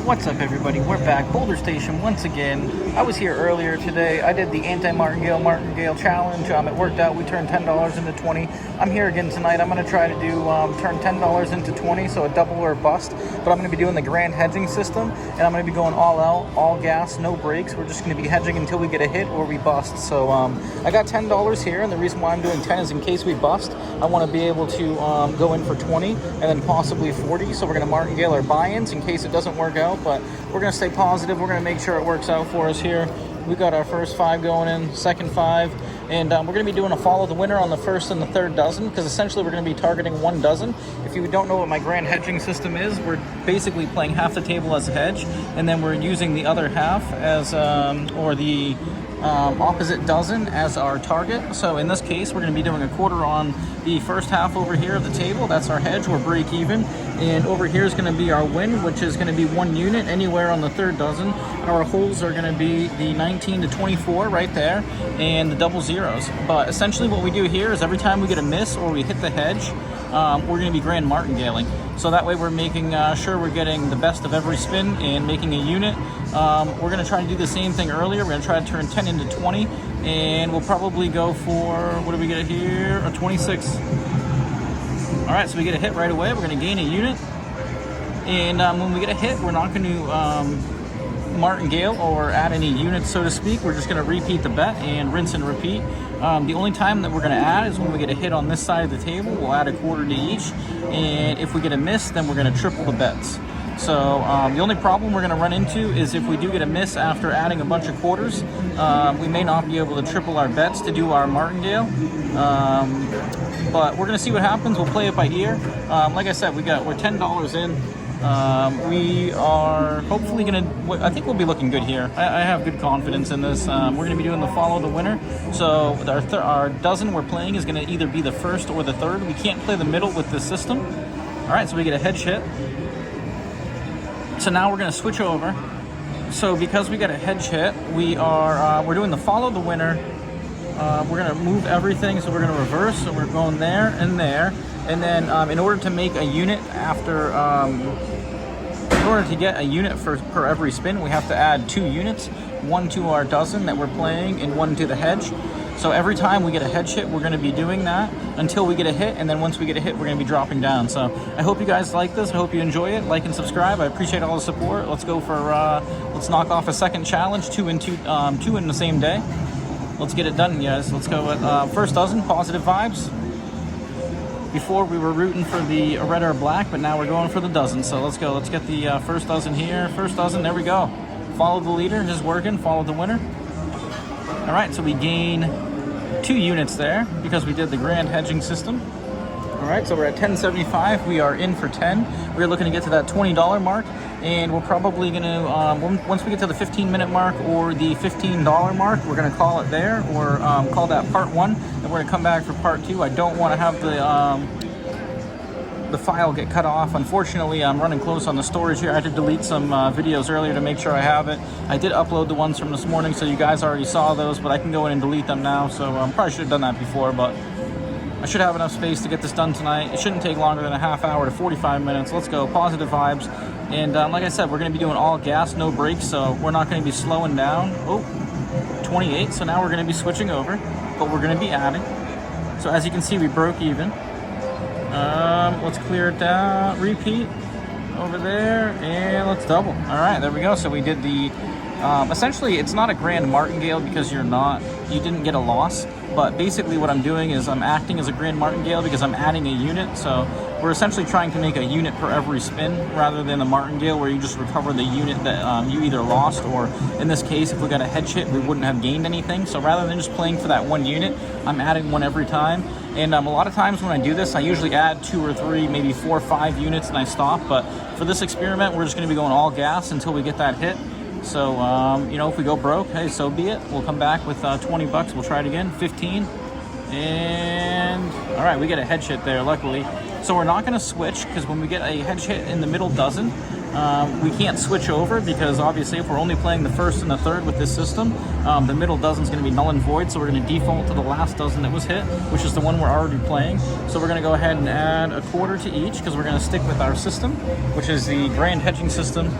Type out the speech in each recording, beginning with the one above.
What's up, everybody? We're back. Boulder Station once again. I was here earlier today. I did the anti-Martingale challenge. It worked out. We turned $10 into 20. I'm here again tonight. I'm going to try to do turn $10 into 20, so a double or a bust. But I'm going to be doing the grand hedging system, and I'm going to be going all out, all gas, no brakes. We're just going to be hedging until we get a hit or we bust. So I got $10 here, and the reason why I'm doing 10 is in case we bust. I want to be able to go in for 20 and then possibly 40. So we're going to Martingale our buy-ins in case it doesn't work out. But we're going to stay positive. We're going to make sure it works out for us here. We got our first 5 going in, second 5, and we're going to be doing a follow the winner on the first and the third dozen, because essentially we're going to be targeting 1 dozen. If you don't know what my grand hedging system is, we're basically playing half the table as a hedge, and then we're using the other half as the opposite dozen as our target. So in this case, we're going to be doing a quarter on the first half over here of the table. That's our hedge. We're break even. And over here is going to be our win, which is going to be 1 unit anywhere on the third dozen. Our holes are going to be the 19 to 24 right there and the double zeros. But essentially what we do here is every time we get a miss or we hit the hedge, we're going to be grand martingaling. So that way we're making sure we're getting the best of every spin and making a unit. We're going to try to do the same thing earlier. We're going to try to turn 10 into 20, and we'll probably go for, what do we get here? A 26. All right, so we get a hit right away. We're going to gain a unit. And when we get a hit, we're not going to martingale or add any units, so to speak. We're just going to repeat the bet and rinse and repeat. The only time that we're going to add is when we get a hit on this side of the table. We'll add a quarter to each, and if we get a miss, then we're going to triple the bets. So the only problem we're going to run into is if we do get a miss after adding a bunch of quarters, we may not be able to triple our bets to do our martingale. But we're going to see what happens. We'll play it by ear. Like I said, we're $10 in. We are hopefully going to, I think we'll be looking good here. I have good confidence in this. We're going to be doing the follow the winner. So our dozen we're playing is going to either be the first or the third. We can't play the middle with this system. All right, so we get a hedge hit. So now we're going to switch over. So because we got a hedge hit, we're doing the follow the winner. We're going to move everything, so we're going to reverse. So we're going there and there. And then in order to make a unit in order to get a unit per every spin, we have to add 2 units, 1 to our dozen that we're playing and 1 to the hedge. So every time we get a hedge hit, we're going to be doing that until we get a hit, and then once we get a hit, we're going to be dropping down. So I hope you guys like this. I hope you enjoy it. Like and subscribe. I appreciate all the support. Let's go for let's knock off a second challenge, 2 in the same day. Let's get it done, guys. Let's go with first dozen, positive vibes. Before we were rooting for the red or black, but now we're going for the dozen. So let's go. Let's get the first dozen here. First dozen, there we go. Follow the leader, just working. Follow the winner. All right, so we gain 2 units there because we did the grand hedging system. All right, so we're at 1075. We are in for 10. We're looking to get to that $20 mark, and we're probably going to, once we get to the 15-minute mark or the $15 mark, we're going to call it there, or call that part 1, and we're going to come back for part 2. I don't want to have the file get cut off. Unfortunately, I'm running close on the storage here. I had to delete some videos earlier to make sure I have it. I did upload the ones from this morning, so you guys already saw those, but I can go in and delete them now. So probably should have done that before, but I should have enough space to get this done tonight. It shouldn't take longer than a half hour to 45 minutes. Let's go. Positive vibes. And like I said, we're going to be doing all gas, no brakes, so we're not going to be slowing down. Oh, 28. So now we're going to be switching over, but we're going to be adding. So as you can see, we broke even. Let's clear it down. Repeat over there, and let's double. All right, there we go. So we did the essentially it's not a grand martingale because you didn't get a loss, but basically what I'm doing is I'm acting as a grand martingale because I'm adding a unit. So we're essentially trying to make a unit per every spin rather than a martingale where you just recover the unit that you either lost, or in this case, if we got a hedge hit, we wouldn't have gained anything. So rather than just playing for that 1 unit, I'm adding 1 every time. And a lot of times when I do this, I usually add 2 or 3, maybe 4 or 5 units and I stop. But for this experiment, we're just going to be going all gas until we get that hit. So, if we go broke, hey, so be it. We'll come back with 20 bucks. We'll try it again, 15. And all right, we get a hedge hit there, luckily. So we're not going to switch because when we get a hedge hit in the middle dozen, we can't switch over because obviously if we're only playing the first and the third with this system, the middle dozen is going to be null and void. So we're going to default to the last dozen that was hit, which is the one we're already playing. So we're going to go ahead and add a quarter to each because we're going to stick with our system, which is the grand hedging system.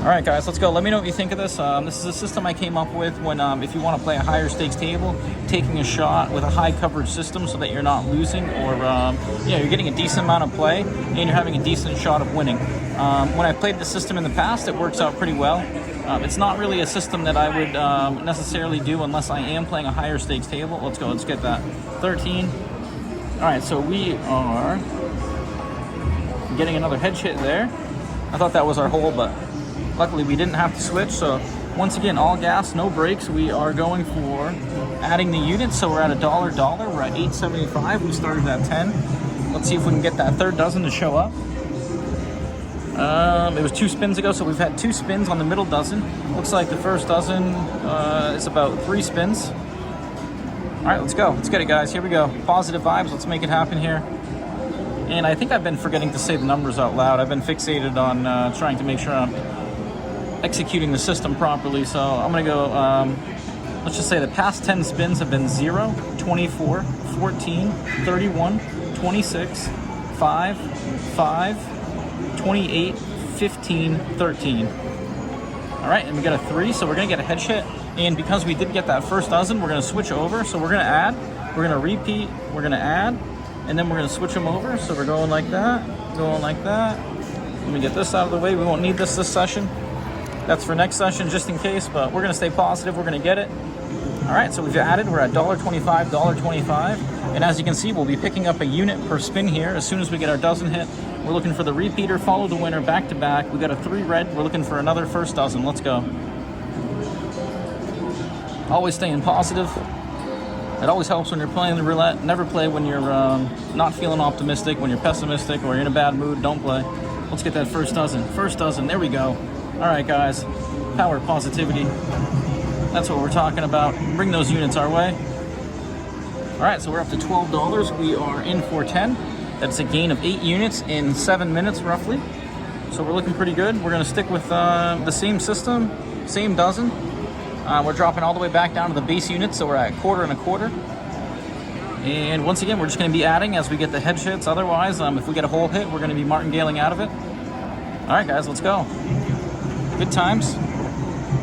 All right, guys, let's go. Let me know what you think of this. This is a system I came up with when, if you want to play a higher stakes table, taking a shot with a high coverage system so that you're not losing, or you're getting a decent amount of play and you're having a decent shot of winning. When I played the system in the past, it works out pretty well. It's not really a system that I would necessarily do unless I am playing a higher stakes table. Let's go. Let's get that 13. All right, so we are getting another hedge hit there. I thought that was our hole, but luckily we didn't have to switch. So once again, all gas, no brakes. We are going for adding the units. So we're at $1. We're at $8.75. We started at 10. Let's see if we can get that third dozen to show up. It was 2 spins ago, so we've had 2 spins on the middle dozen. Looks like the first dozen is about 3 spins. All right, let's go. Let's get it, guys. Here we go. Positive vibes. Let's make it happen here. And I think I've been forgetting to say the numbers out loud. I've been fixated on trying to make sure I'm executing the system properly. So I'm going to go, let's just say the past 10 spins have been 0, 24, 14, 31, 26, 5, 5, 28, 15, 13. All right, and we got a 3, so we're going to get a hedge hit. And because we did get that first dozen, we're going to switch over. So we're going to add, we're going to repeat, we're going to add, and then we're going to switch them over. So we're going like that, going like that. Let me get this out of the way. We won't need this session. That's for next session, just in case, but we're going to stay positive. We're going to get it. All right, so we've added. We're at $1.25, $1.25. And as you can see, we'll be picking up a unit per spin here as soon as we get our dozen hit. We're looking for the repeater, follow the winner, back to back. We got a 3 red. We're looking for another first dozen. Let's go. Always staying positive. It always helps when you're playing the roulette. Never play when you're not feeling optimistic, when you're pessimistic, or you're in a bad mood. Don't play. Let's get that first dozen. First dozen. There we go. All right, guys. Power positivity. That's what we're talking about. Bring those units our way. All right, so we're up to $12. We are in for 10. That's a gain of 8 units in 7 minutes, roughly. So we're looking pretty good. We're going to stick with the same system, same dozen. We're dropping all the way back down to the base units, so we're at quarter and a quarter. And once again, we're just going to be adding as we get the hedge hits. Otherwise, if we get a hole hit, we're going to be martingaleing out of it. All right, guys, let's go. Good times.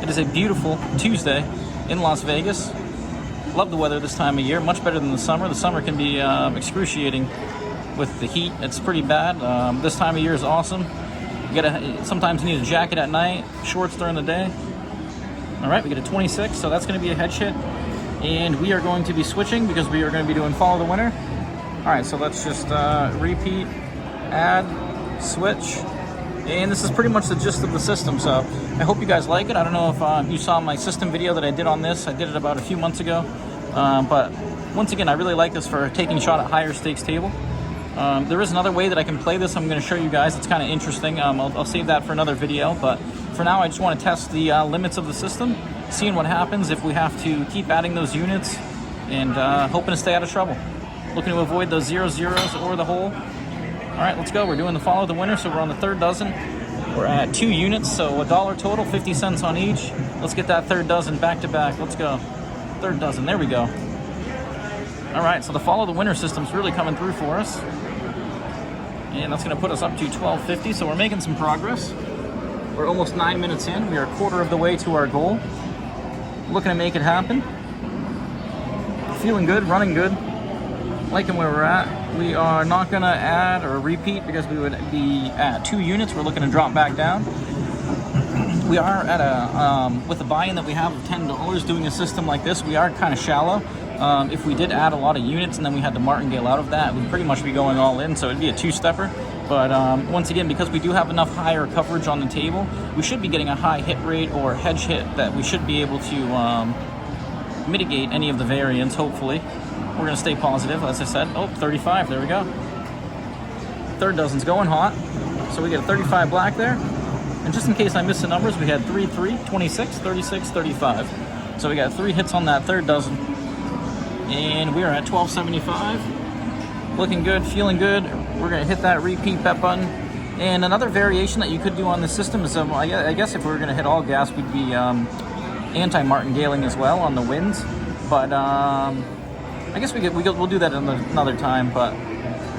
It is a beautiful Tuesday in Las Vegas. Love the weather this time of year, much better than the summer. The summer can be excruciating with the heat. It's pretty bad. This time of year is awesome. Sometimes you need a jacket at night, shorts during the day. All right, we get a 26, so that's going to be a hedge hit. And we are going to be switching because we are going to be doing follow the winner. All right, so let's just repeat, add, switch. And this is pretty much the gist of the system, so I hope you guys like it. I don't know if you saw my system video that I did on this. I did it about a few months ago. But once again, I really like this for taking a shot at higher stakes table. There is another way that I can play this. I'm going to show you guys. It's kind of interesting. I'll save that for another video. But for now, I just want to test the limits of the system, seeing what happens if we have to keep adding those units, and hoping to stay out of trouble. Looking to avoid those 0-0s or the hole. All right, let's go. We're doing the follow the winner, so we're on the third dozen. We're at 2 units, so $1 total, 50 cents on each. Let's get that third dozen back to back. Let's go. Third dozen. There we go. All right, so the follow the winner system's really coming through for us. And that's going to put us up to $12.50, so we're making some progress. We're almost 9 minutes in. We are a quarter of the way to our goal. Looking to make it happen. Feeling good, running good. Liking where we're at. We are not going to add or repeat because we would be at 2 units. We're looking to drop back down. We are at a, with the buy-in that we have of $10 doing a system like this, we are kind of shallow. If we did add a lot of units and then we had to martingale out of that, we'd pretty much be going all in, so it'd be a 2-stepper. But once again, because we do have enough higher coverage on the table, we should be getting a high hit rate or hedge hit that we should be able to mitigate any of the variance, hopefully. We're going to stay positive, as I said. Oh, 35, there we go. Third dozen's going hot. So we get a 35 black there. And just in case I missed the numbers, we had 3, 3, 26, 36, 35. So we got 3 hits on that third dozen. And we are at $12.75. Looking good, feeling good. We're going to hit that repeat bet button. And another variation that you could do on this system is, I guess if we were going to hit all gas, we'd be anti-martingaling as well on the wins. But I guess we'll do that another time. But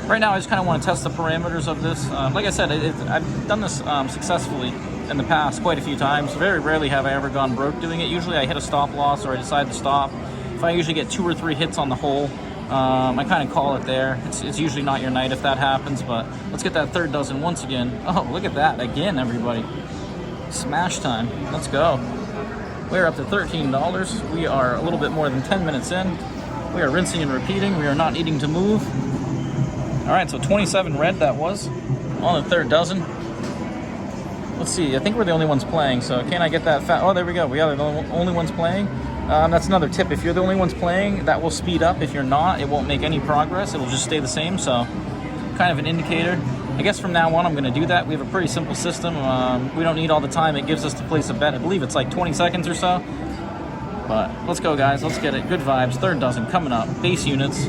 right now, I just kind of want to test the parameters of this. Like I said, I've done this successfully in the past quite a few times. Very rarely have I ever gone broke doing it. Usually I hit a stop loss or I decide to stop. If I usually get 2 or 3 hits on the hole, I kind of call it there. It's usually not your night if that happens, but let's get that third dozen once again. Oh, look at that. Again, everybody. Smash time. Let's go. We're up to $13. We are a little bit more than 10 minutes in. We are rinsing and repeating. We are not needing to move. All right, so 27 red that was on the third dozen. Let's see, I think we're the only ones playing, so can I get that fat? Oh, there we go. We are the only ones playing. That's another tip. If you're the only ones playing, that will speed up. If you're not, it won't make any progress. It'll just stay the same, so kind of an indicator. I guess from now on, I'm going to do that. We have a pretty simple system. We don't need all the time it gives us to place a bet. I believe it's like 20 seconds or so. But let's go, guys. Let's get it. Good vibes. Third dozen coming up. Base units.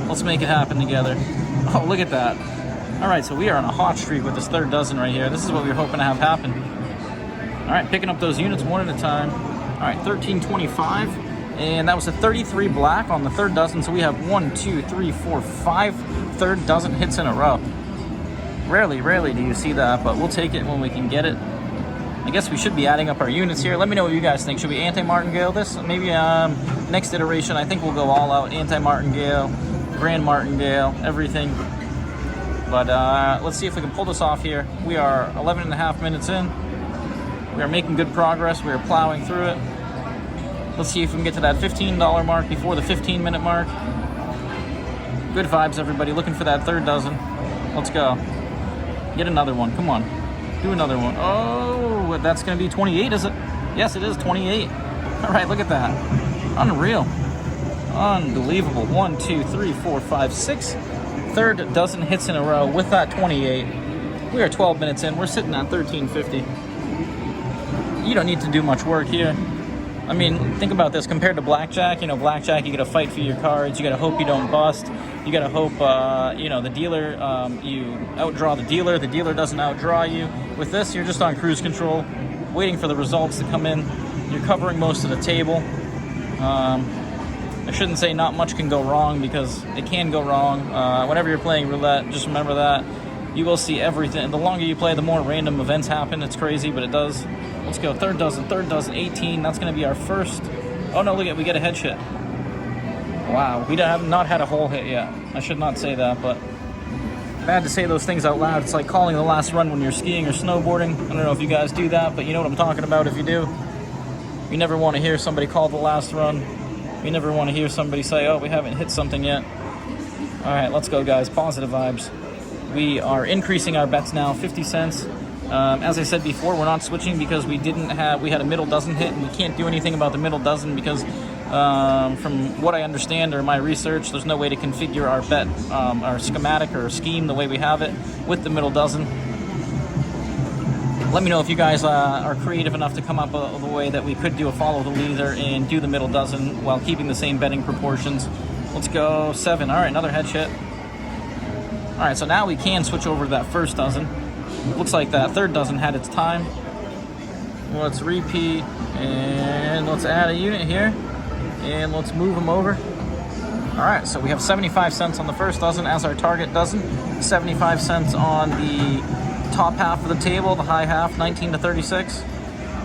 Let's make it happen together. Oh, look at that. All right, so we are on a hot streak with this third dozen right here. This is what we were hoping to have happen. All right, picking up those units one at a time. All right, 1325. And that was a 33 black on the third dozen. So we have 1, 2, 3, 4, 5 third dozen hits in a row. Rarely do you see that, but we'll take it when we can get it. I guess we should be adding up our units here. Let me know what you guys think. Should we anti-Martingale this? Maybe next iteration, I think we'll go all out. Anti-Martingale, Grand Martingale, everything. But let's see if we can pull this off here. We are 11 and a half minutes in. We are making good progress. We are plowing through it. Let's see if we can get to that $15 mark before the 15-minute mark. Good vibes, everybody. Looking for that third dozen. Let's go. Get another one. Come on. Do another one. Oh, that's going to be 28, is it? Yes, it is 28. All right, look at that. Unreal. Unbelievable. 1, 2, 3, 4, 5, 6. Third dozen hits in a row with that 28. We are 12 minutes in. We're sitting at 1350. You don't need to do much work here. I mean, think about this. Compared to blackjack, blackjack, you got to fight for your cards. You got to hope you don't bust. You got to hope, the dealer, you outdraw the dealer. The dealer doesn't outdraw you. With this, you're just on cruise control, waiting for the results to come in. You're covering most of the table. I shouldn't say not much can go wrong, because it can go wrong. Whenever you're playing roulette, just remember that. You will see everything. The longer you play, the more random events happen. It's crazy, but it does. Let's go. Third dozen, 18. That's going to be our first. Oh, no, look at, we get a head hit. Wow, we have not had a hole hit yet. I should not say that, but bad to say those things out loud. It's like calling the last run when you're skiing or snowboarding. I don't know if you guys do that, but you know what I'm talking about if you do. You never want to hear somebody call the last run. You never want to hear somebody say, oh, we haven't hit something yet. All right, let's go, guys. Positive vibes. We are increasing our bets now, 50 cents. As I said before, we're not switching because we had a middle dozen hit, and we can't do anything about the middle dozen because from what I understand or my research, there's no way to configure our bet, our schematic or scheme the way we have it with the middle dozen. Let me know if you guys are creative enough to come up with a way that we could do a follow the leader and do the middle dozen while keeping the same betting proportions. Let's go 7. All right, another head hit. All right, so now we can switch over to that first dozen. Looks like that third dozen had its time. Let's repeat, and let's add a unit here, and let's move them over. All right, so we have 75 cents on the first dozen as our target dozen, 75 cents on the top half of the table, the high half, 19 to 36.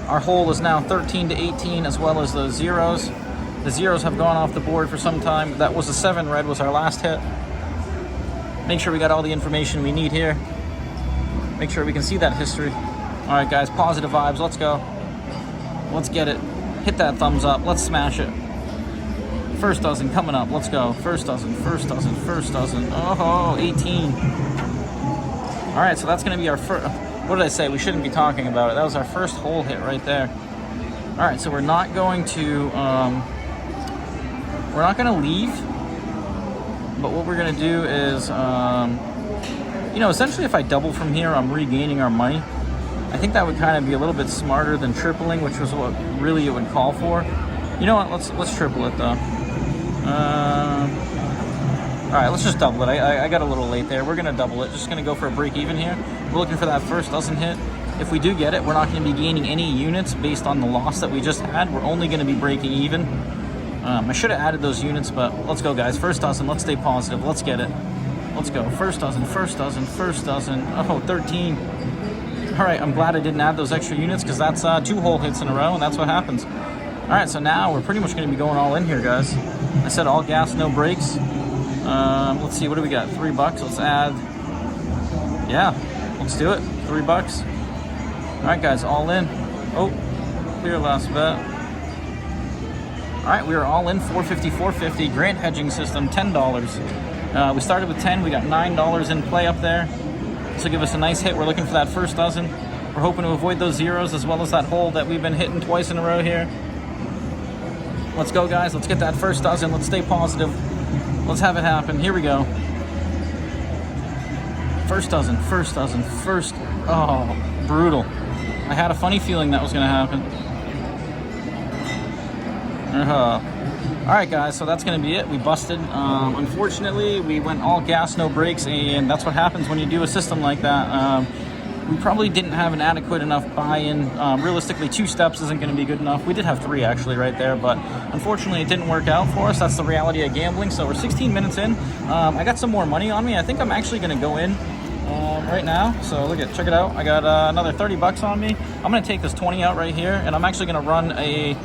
Our hole is now 13 to 18, as well as the zeros. The zeros have gone off the board for some time. That was a 7 red was our last hit. Make sure we got all the information we need here. Make sure we can see that history. All right, guys, positive vibes. Let's go. Let's get it. Hit that thumbs up. Let's smash it. First dozen coming up. Let's go. First dozen, first dozen, first dozen. Oh, 18. All right, so that's going to be our first. What did I say? We shouldn't be talking about it. That was our first hole hit right there. All right, so we're not going to leave. But what we're going to do is, essentially if I double from here, I'm regaining our money. I think that would kind of be a little bit smarter than tripling, which was what really it would call for. You know what? Let's triple it though. All right, let's just double it. I got a little late there. We're going to double it. Just going to go for a break even here. We're looking for that first dozen hit. If we do get it, we're not going to be gaining any units based on the loss that we just had. We're only going to be breaking even. I should have added those units, but let's go, guys. First dozen. Let's stay positive. Let's get it. Let's go. First dozen, first dozen, first dozen. Oh, 13. All right, I'm glad I didn't add those extra units because that's 2 hole hits in a row, and that's what happens. All right, so now we're pretty much going to be going all in here, guys. I said all gas, no brakes. Let's see, what do we got? $3. Let's add. Yeah, let's do it. $3. All right, guys, all in. Oh, clear last bet. All right, we are all in. 450, 450. Grant hedging system, $10. We started with 10. We got $9 in play up there. This will give us a nice hit. We're looking for that first dozen. We're hoping to avoid those zeros as well as that hole that we've been hitting twice in a row here. Let's go, guys. Let's get that first dozen. Let's stay positive. Let's have it happen. Here we go. First dozen, first dozen, first. Oh, brutal. I had a funny feeling that was going to happen. All right, guys, so that's going to be it. We busted. Unfortunately, we went all gas, no brakes, and that's what happens when you do a system like that. We probably didn't have an adequate enough buy-in. Realistically, 2 steps isn't going to be good enough. We did have 3 actually right there, but unfortunately it didn't work out for us. That's the reality of gambling. So we're 16 minutes in. I got some more money on me. I think I'm actually going to go in right now. So check it out. I got another $30 on me. I'm going to take this 20 out right here, and I'm actually going to run a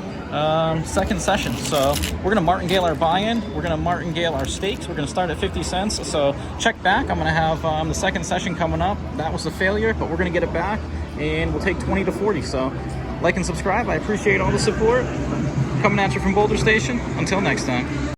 second session. So we're going to martingale our buy-in. We're going to martingale our stakes. We're going to start at 50 cents. So check back. I'm going to have the second session coming up. That was a failure, but we're going to get it back, and we'll take 20 to 40. So like and subscribe. I appreciate all the support. Coming at you from Boulder Station. Until next time.